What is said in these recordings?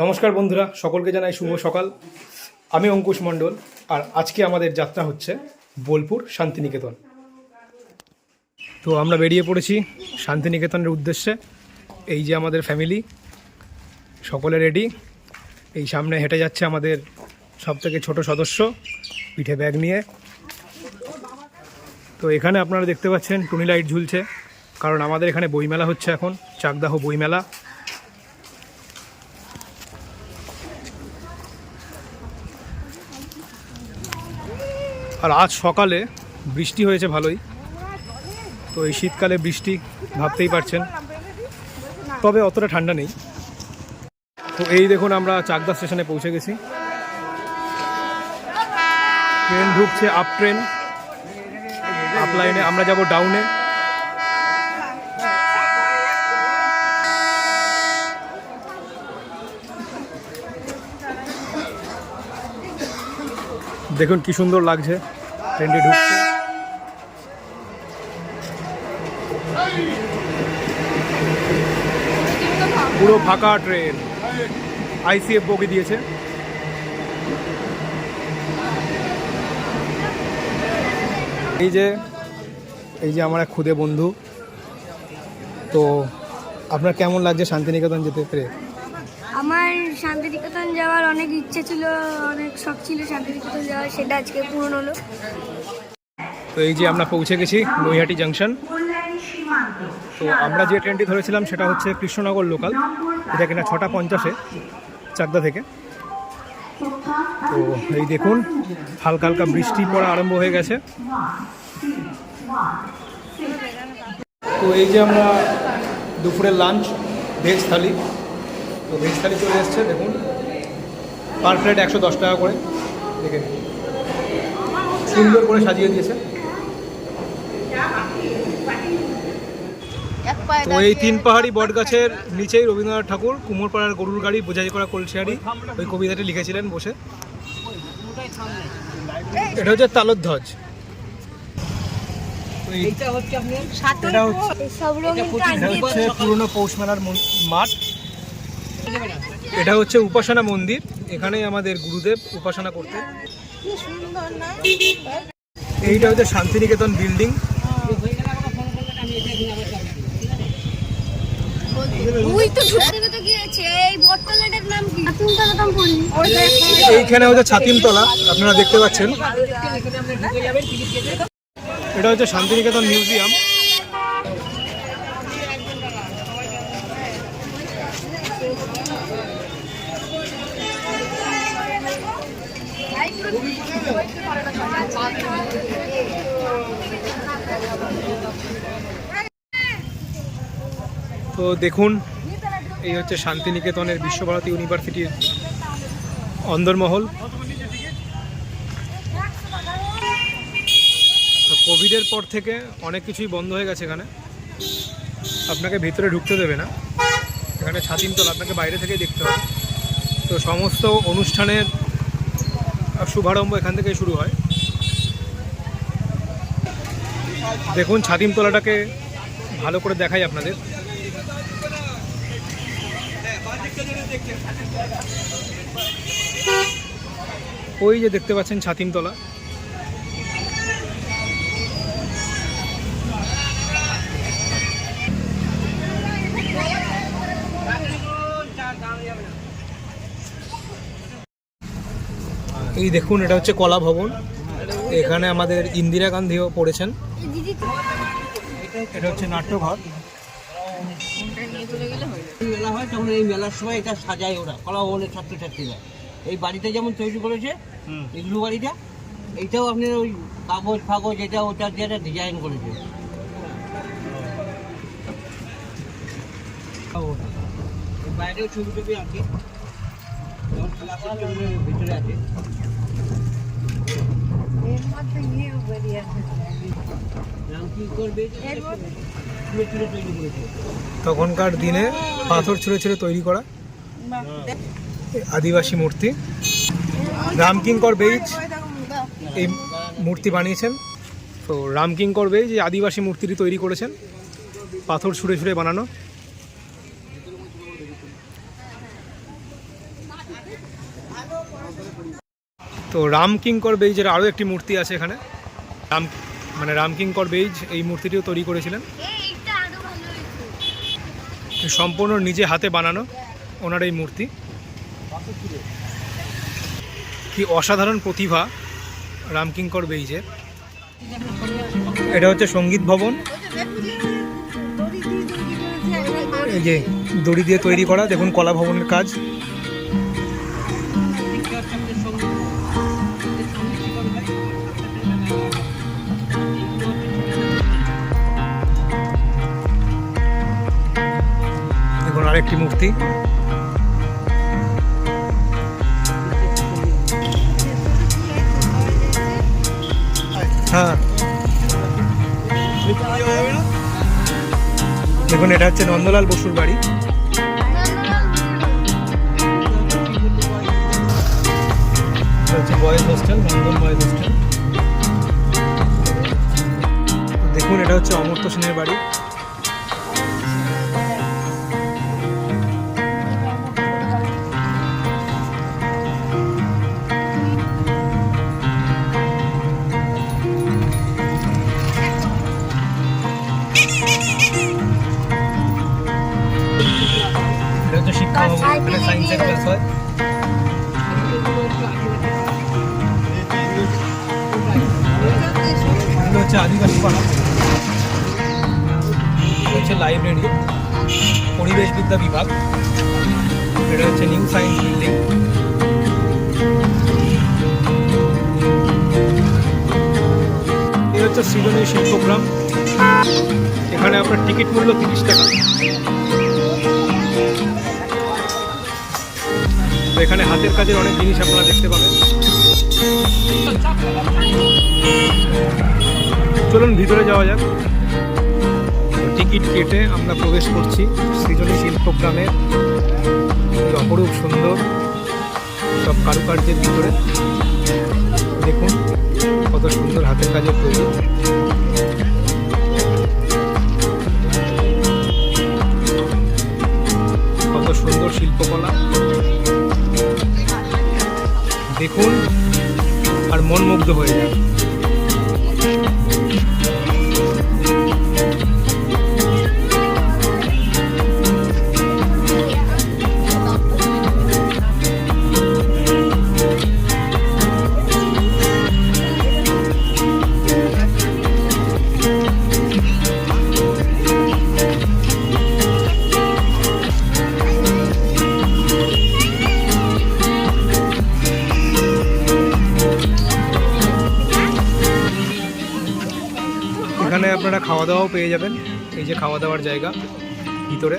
নমস্কার বন্ধুরা, সকলকে জানাই শুভ সকাল। আমি অঙ্কুশ মণ্ডল, আর আজকে আমাদের যাত্রা হচ্ছে বোলপুর শান্তিনিকেতন। তো আমরা বেরিয়ে পড়েছি শান্তিনিকেতনের উদ্দেশ্যে। এই যে আমাদের ফ্যামিলি, সকলে রেডি। এই সামনে হেঁটে যাচ্ছে আমাদের সবথেকে ছোট সদস্য, পিঠে ব্যাগ নিয়ে। তো এখানে আপনারা দেখতে পাচ্ছেন টুনি লাইট ঝুলছে, কারণ আমাদের এখানে বইমেলা হচ্ছে এখন, চাকদাহ বইমেলা। আর আজ সকালে বৃষ্টি হয়েছে ভালোই। তো এই শীতকালে বৃষ্টি ভাবতেই পারছেন, তবে অতটা ঠান্ডা নেই। তো এই দেখুন, আমরা চাকদা স্টেশনে পৌঁছে গেছি। ট্রেন ঢুকছে, আপ ট্রেন, আপ লাইনে। আমরা যাব ডাউনে। দেখুন কি সুন্দর লাগছে, ট্রেনটি ঢুকছে। পুরো ফাঁকা ট্রেন, আইসিএফ বগি দিয়েছে। এই যে আমার এক খুদে বন্ধু। তো আপনার কেমন লাগছে শান্তিনিকেতন যেতে পেরে? আমার শান্তিনিকেতন যাওয়ার অনেক ইচ্ছে ছিল, অনেক শখ ছিল শান্তিনিকেতন যাওয়ার, সেটা আজকে পূরণ হলো। তো এই যে আমরা পৌঁছে গেছি নৈহাটি জাংশন। তো আমরা যে ট্রেনটি ধরেছিলাম সেটা হচ্ছে কৃষ্ণনগর লোকাল, এটা কিনা 6:50 চাকদা থেকে। তো এই দেখুন, হালকা হালকা বৃষ্টি পড়া আরম্ভ হয়ে গেছে। তো এই যে আমরা দুপুরের লাঞ্চ, ভেজ থালি। তো ভেজ থালি চলে এসছে, দেখুন পার প্লেট 110 টাকা করে। দেখে নিন, সুন্দর করে সাজিয়ে দিয়েছে। তো এই 3 পাহাড়ি বট গাছের নিচেই রবীন্দ্রনাথ ঠাকুর কুমোরপাড়ার গরুর গাড়ি বোঝাই করা কলসিয়ারি ওই কবিতাটি লিখেছিলেন বসে। এটা হচ্ছে তালধ্বজ। এটা হচ্ছে পুরনো পৌষ মেলার মাঠ। এটা হচ্ছে উপাসনা মন্দির, এখানেই আমাদের গুরুদেব উপাসনা করতেন। এইটা হচ্ছে শান্তিনিকেতন বিল্ডিং। এইখানে হচ্ছে ছাতিমতলা, আপনারা দেখতে পাচ্ছেন। এটা হচ্ছে শান্তিনিকেতন মিউজিয়াম। তো দেখুন, এই হচ্ছে শান্তিনিকেতনের বিশ্বভারতী ইউনিভার্সিটির অন্দরমহল। তো কোভিডের পর থেকে অনেক কিছুই বন্ধ হয়ে গেছে এখানে, আপনাকে ভিতরে ঢুকতে দেবে না। এখানে ছাতিমতলা, আপনাকে বাইরে থেকেই দেখতে হবে। তো সমস্ত অনুষ্ঠানের শুভারম্ভ এখান থেকেই শুরু হয়। দেখুন ছাতিমতলাটাকে ভালো করে দেখাই আপনাদের। ওই যে দেখতে পাচ্ছেন ছাতিমতলা। এই দেখুন, এটা হচ্ছে কলা ভবন। এখানে আমাদের ইন্দিরা গান্ধীও পড়েছেন। এটা হচ্ছে নাট্যঘর। মেলা হয় তখন এই মেলার সময় এটা সাজায় ওরা, কলা ভবনের ছাত্রছাত্রীরা। এই বাড়িটা যেমন তৈরি করেছে, ইগলু বাড়িটা, এইটাও আপনার ওই কাগজ ফাগজ এটা ওটা দিয়ে একটা ডিজাইন করেছে। বাইরেও ছবি টবি আছে, ভিতরে আছে। তখনকার দিনে পাথর ছুঁড়ে ছুঁড়ে তৈরি করা আদিবাসী মূর্তি। রামকিঙ্কর বেইজ এই মূর্তি বানিয়েছেন। তো রামকিঙ্কর বেইজ এই আদিবাসী মূর্তিটি তৈরি করেছেন, পাথর ছুঁড়ে ছুঁড়ে বানানো। তো রামকিঙ্কর বেইজের আরও একটি মূর্তি আছে এখানে। রামকিঙ্কর বেইজ এই মূর্তিটিও তৈরি করেছিলেন। সম্পূর্ণ নিজে হাতে বানানো ওনার এই মূর্তি। কি অসাধারণ প্রতিভা রামকিঙ্কর বেইজের। এটা হচ্ছে সঙ্গীত ভবন, এই যে দড়ি দিয়ে তৈরি করা, দেখুন কলা ভবনের কাজ। দেখুন আরেকটি মূর্তি। হ্যাঁ দেখুন এটা হচ্ছে নন্দলাল বসুর বাড়ি। হচ্ছে বয়েজ হোস্টেল, নন্দন বয়েজ হোস্টেল। দেখুন এটা হচ্ছে অমর্ত্য সেনের বাড়ি। এটা হচ্ছে শিক্ষা ভবন, এখানে সায়েন্সের ক্লাস হয়। এটা হচ্ছে আদিবাসী পাড়া। এটা হচ্ছে লাইব্রেরি, পরিবেশ বিদ্যা বিভাগ। এটা হচ্ছে নিউ সায়েন্স বিল্ডিং। এটা হচ্ছে সৃজনী শিল্পগ্রাম। এখানে আপনার টিকিট মূল্য 30 টাকা। তো এখানে হাতের কাজের অনেক জিনিস আপনারা দেখতে পাবেন। চলুন ভিতরে যাওয়া যাক। টিকিট কেটে আমরা প্রবেশ করছি সৃজনী শিল্পগ্রামের অপরূপ সুন্দর সব কারুকার্যের ভিতরে। দেখুন কত সুন্দর হাতের কাজের তৈরি। কত সুন্দর শিল্পকলা দেখুন, আর মন মুগ্ধ হয়ে যায়। এখানে আপনারা খাওয়া দাওয়াও পেয়ে যাবেন। এই যে খাওয়া দাওয়ার জায়গা ভিতরে।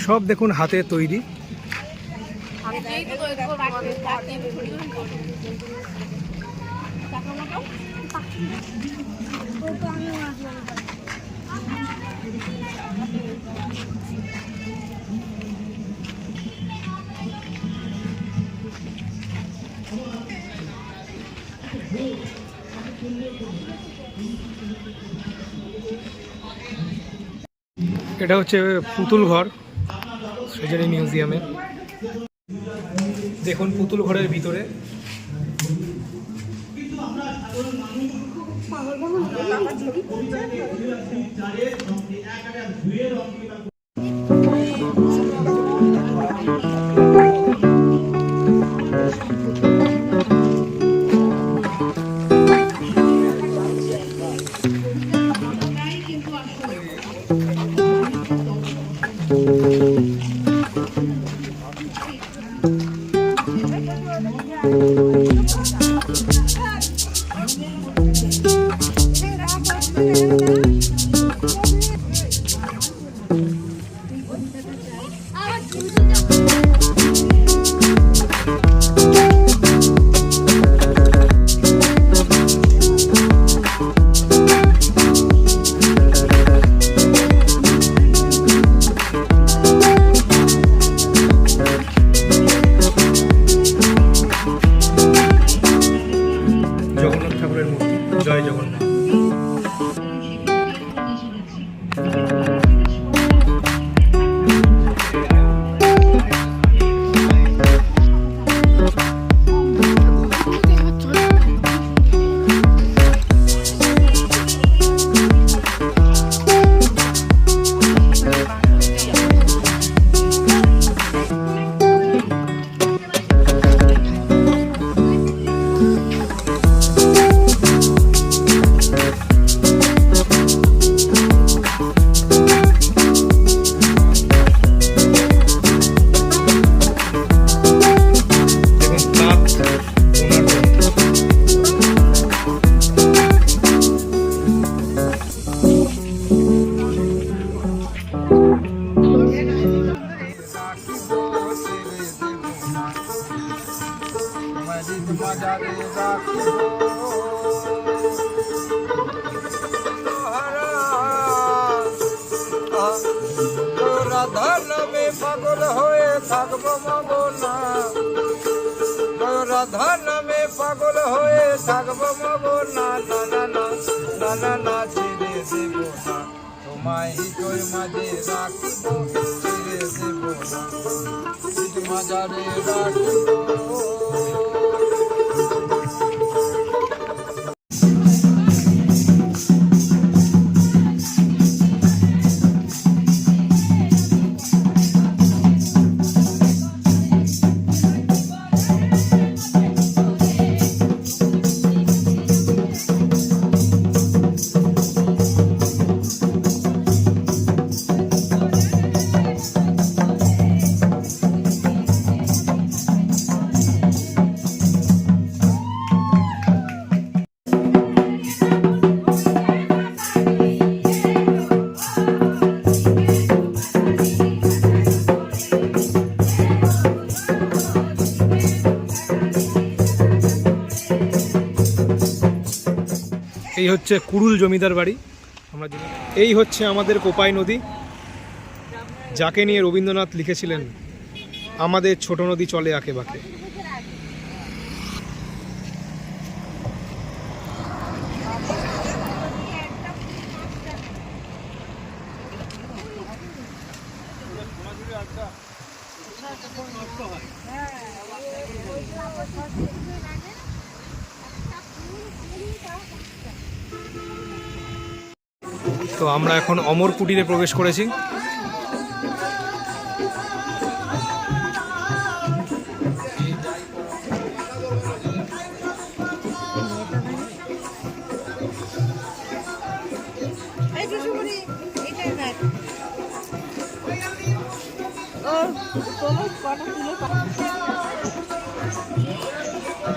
সব দেখুন হাতে তৈরি। এটা হচ্ছে পুতুল ঘর সৃজনী মিউজিয়ামে। দেখুন পুতুল ঘরের ভিতরে মাজারে রাখিব রাধা নামে পাগল হয়ে থাকব মগনা রাধা নামে পাগল হয়ে থাকব মগনা না না না না না না ছেড়ে দেব না তোমায় তোর মাঝে রাখিব ছেড়ে দেব না মাজারে রাখিব। এই হচ্ছে কুড়ুল জমিদার বাড়ি। এই হচ্ছে আমাদের কোপাই নদী, যাকে নিয়ে রবীন্দ্রনাথ লিখেছিলেন আমাদের ছোট নদী চলে আঁকে বাঁকে। তো আমরা এখন অমর কুটিরে প্রবেশ করেছি।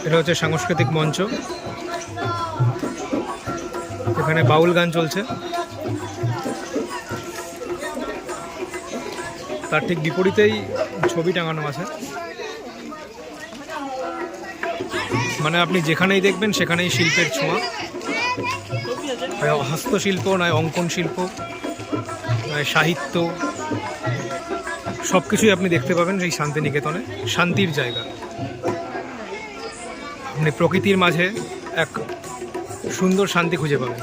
এটা হচ্ছে সাংস্কৃতিক মঞ্চ, এখানে বাউল গান চলছে। তার ঠিক বিপরীতেই ছবি টাঙানো আছে, মানে আপনি যেখানেই দেখবেন সেখানেই শিল্পের ছোঁয়া, হস্তশিল্প নয় অঙ্কন শিল্প নয় সাহিত্য, সব কিছুই আপনি দেখতে পাবেন এই শান্তিনিকেতনে। শান্তির জায়গা, আপনি প্রকৃতির মাঝে এক সুন্দর শান্তি খুঁজে পাবেন।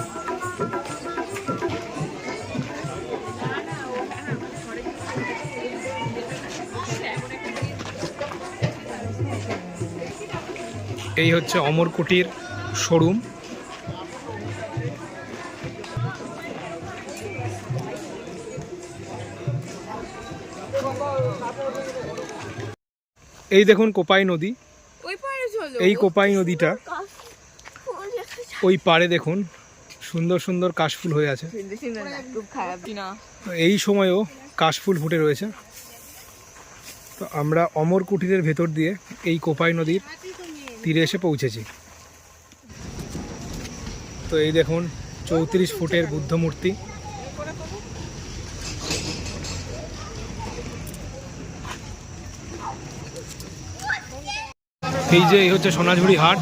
এই হচ্ছে অমর কুটির শোরুম। এই দেখুন কোপাই নদী, এই কোপাই নদীটা ওই পাড়ে দেখুন সুন্দর সুন্দর কাশফুল হয়ে আছে। এই সময়ও কাশফুল ফুটে রয়েছে। তো আমরা অমর কুটিরের ভেতর দিয়ে এই কোপাই নদীর তীরে এসে পৌঁছেছি। তো এই দেখুন 34 ফুটের বুদ্ধ মূর্তি। এই হচ্ছে সোনাঝুরি হাট।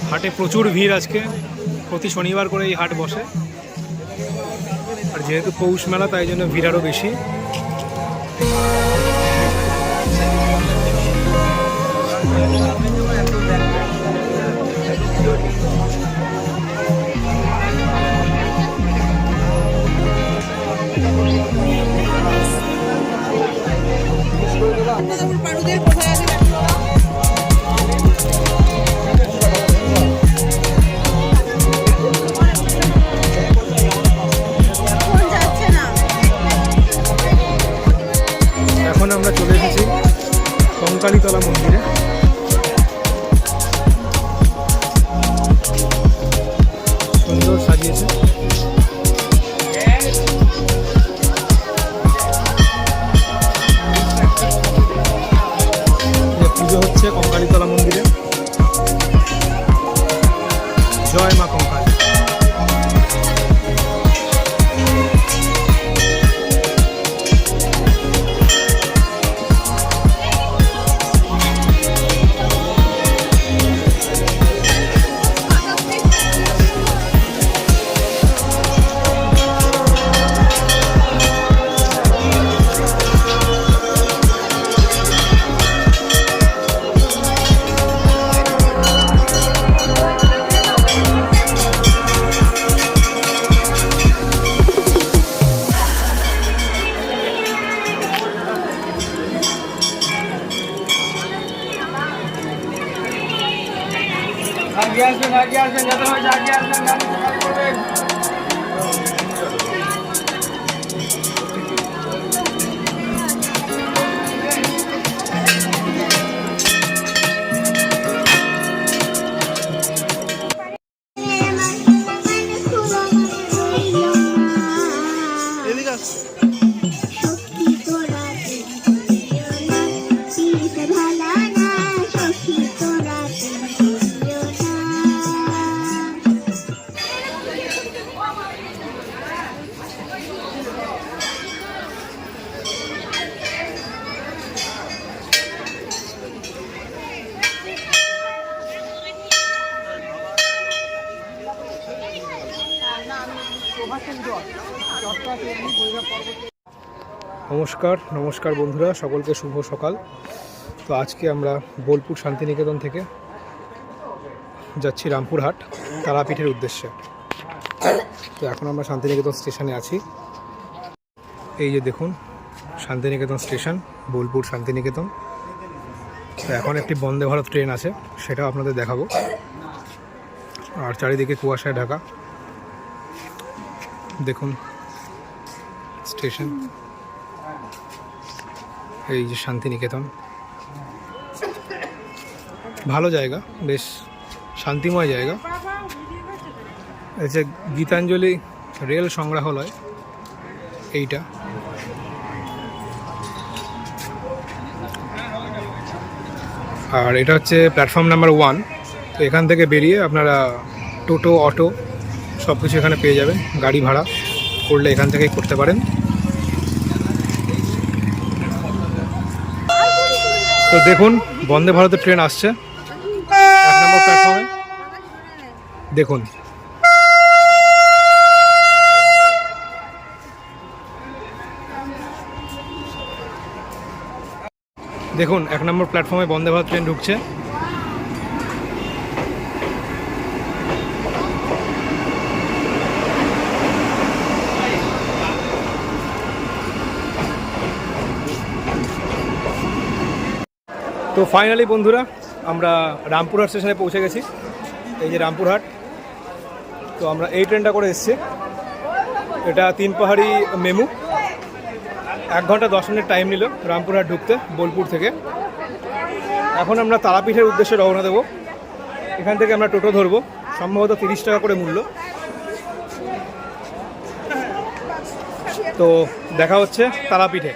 হাটে প্রচুর ভিড় আজকে, প্রতি শনিবার করে এই হাট বসে, আর যেহেতু পৌষ মেলা তাই জন্য ভিড় আরও বেশি। এখন আমরা চলে এসেছি কঙ্কালীতলা মন্দিরে। সুন্দর সাজিয়েছে। পুজো হচ্ছে কঙ্কালীতলা মন্দিরে। জয় মা কঙ্কালী। আগে আসবেন যেতে হবে আগে আসবেন গাড়ি সকাল করবেন। নমস্কার বন্ধুরা, সকলকে শুভ সকাল। তো আজকে আমরা বোলপুর শান্তিনিকেতন থেকে যাচ্ছি রামপুরহাট তারাপীঠের উদ্দেশ্যে। তো এখন আমরা শান্তিনিকেতন স্টেশনে আছি। এই যে দেখুন শান্তিনিকেতন স্টেশন, বোলপুর শান্তিনিকেতন। তো এখন একটি বন্দে ভারত ট্রেন আছে, সেটাও আপনাদের দেখাবো। আর চারিদিকে কুয়াশায় ঢাকা। দেখুন স্টেশন, এই যে শান্তিনিকেতন। ভালো জায়গা, বেশ শান্তিময় জায়গা। এই যে গীতাঞ্জলি রেল সংগ্রহালয়, এইটা। আর এটা হচ্ছে প্ল্যাটফর্ম নাম্বার 1। তো এখান থেকে বেরিয়ে আপনারা টোটো, অটো সব কিছু এখানে পেয়ে যাবেন। গাড়ি ভাড়া করলে এখান থেকেই করতে পারেন। তো দেখুন বন্দে ভারতের ট্রেন আসছে 1 নম্বর প্ল্যাটফর্মে। দেখুন দেখুন 1 নম্বর প্ল্যাটফর্মে বন্দে ভারত ট্রেন ঢুকছে। তো ফাইনালি বন্ধুরা আমরা রামপুরহাট স্টেশনে পৌঁছে গেছি। এই যে রামপুরহাট। তো আমরা এই ট্রেনটা করে এসেছি। এটা 3 পাহাড়ি মেমু। 1 ঘন্টা 10 মিনিট টাইম নিল রামপুরহাট ঢুকতে বোলপুর থেকে। এখন আমরা তারাপীঠের উদ্দেশ্যে রওনা দেবো। এখান থেকে আমরা টোটো ধরবো, সম্ভবত 30 টাকা করে মূল্য। তো দেখা হচ্ছে তারাপীঠে।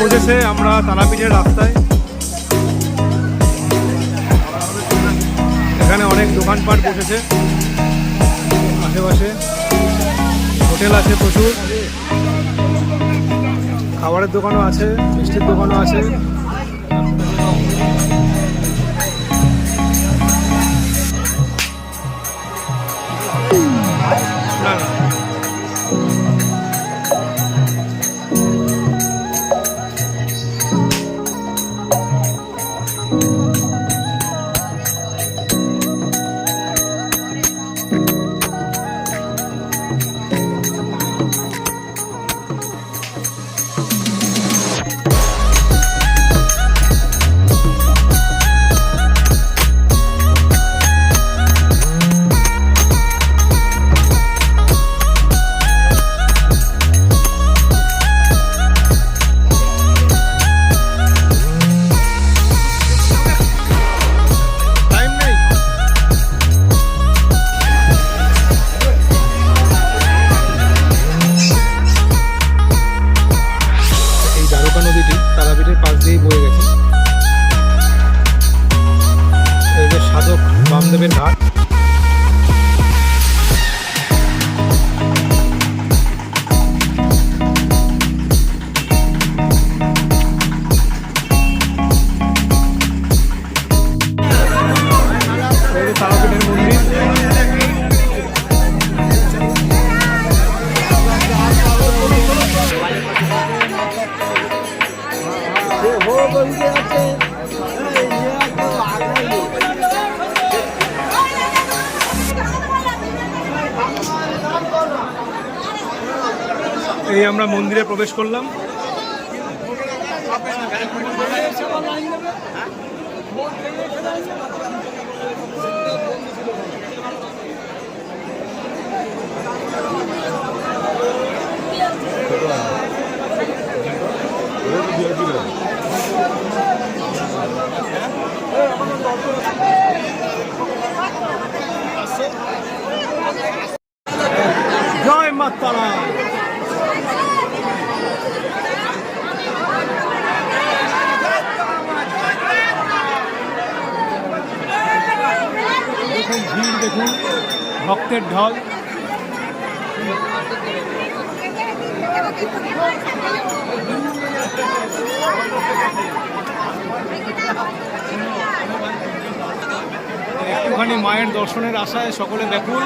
অবশেষে আমরা তারাপীঠের রাস্তায়। এখানে অনেক দোকানপাট বসেছে, আশেপাশে হোটেল আছে প্রচুর, খাবারের দোকানও আছে, মিষ্টির দোকানও আছে। না না এই আমরা মন্দিরে প্রবেশ করলাম। জয় মা তারা। দেখুন ভিড়, দেখুন ভক্তের ঢল। একটুখানি মায়ের দর্শনের আশায় সকলে ব্যাকুল।